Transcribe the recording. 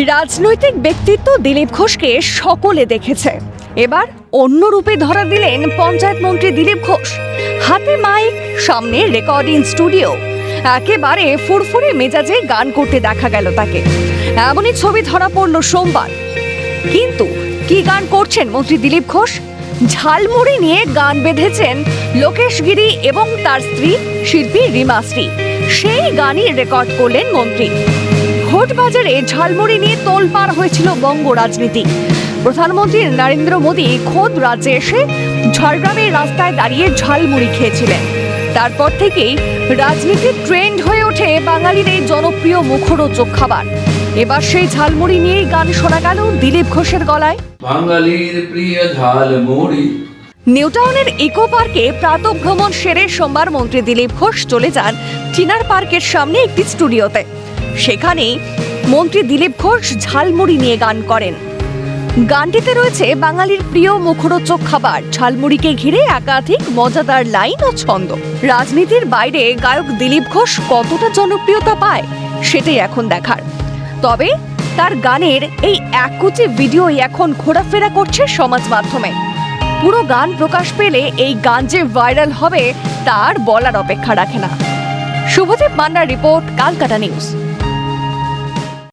রাজনৈতিক ব্যক্তিত্ব দিলীপ ঘোষকে সকলে দেখেছে। এবার অন্য রূপে ধরা দিলেন পঞ্চায়েত মন্ত্রী দিলীপ ঘোষ। হাতে মাইক, সামনে রেকর্ডিং স্টুডিও, একেবারে ফুরফুরে মেজাজে গান করতে দেখা গেল তাকে। এমনই ছবি ধরা পড়ল সোমবার। কিন্তু কি গান করছেন মন্ত্রী দিলীপ ঘোষ? ঝালমুড়ি নিয়ে গান বেঁধেছেন লোকেশ গিরি এবং তার স্ত্রী শিল্পী রিমাশ্রী। সেই গানই রেকর্ড করলেন মন্ত্রী। ভোট বাজারে ঝালমুড়ি নিয়ে তোলপাড় হয়েছিল বঙ্গ রাজনীতি। প্রধানমন্ত্রী নরেন্দ্র মোদী খোদ রাজ্যে এসে ঝাড়গ্রামের রাস্তায় দাঁড়িয়ে ঝালমুড়ি খেয়েছিলেন। তারপর থেকেই রাজনীতির ট্রেন্ড হয়ে ওঠে বাঙালির এই জনপ্রিয় মুখরোচক খাবার। এবার সেই ঝালমুড়ি নিয়েই গান শোনা গেল দিলীপ ঘোষের গলায়। বাঙালির প্রিয় ঝালমুড়ি। নিউ টাউনের ইকো পার্কে প্রাতঃভ্রমণ সেরে সোমবার মন্ত্রী দিলীপ ঘোষ চলে যান চিনার পার্কের সামনে একটি স্টুডিওতে। সেখানেই মন্ত্রী দিলীপ ঘোষ ঝালমুড়ি নিয়ে গান করেন। গানটিতে রয়েছে বাঙালির প্রিয় মুখরোচক খাবার ঝালমুড়িকে ঘিরে একাধিক মজাদার লাইন ও ছন্দ। রাজনীতির বাইরে গায়ক দিলীপ ঘোষ কতটা জনপ্রিয়তা পায় সেটাই এখন দেখার। তবে তার গানের এই এককুচি ভিডিও এখন ঘোরাফেরা করছে সমাজ মাধ্যমে। পুরো গান প্রকাশ পেলে এই গান যে ভাইরাল হবে তার বলার অপেক্ষা রাখে না। শুভদীপ মান্নার রিপোর্ট, কালকাটা নিউজ।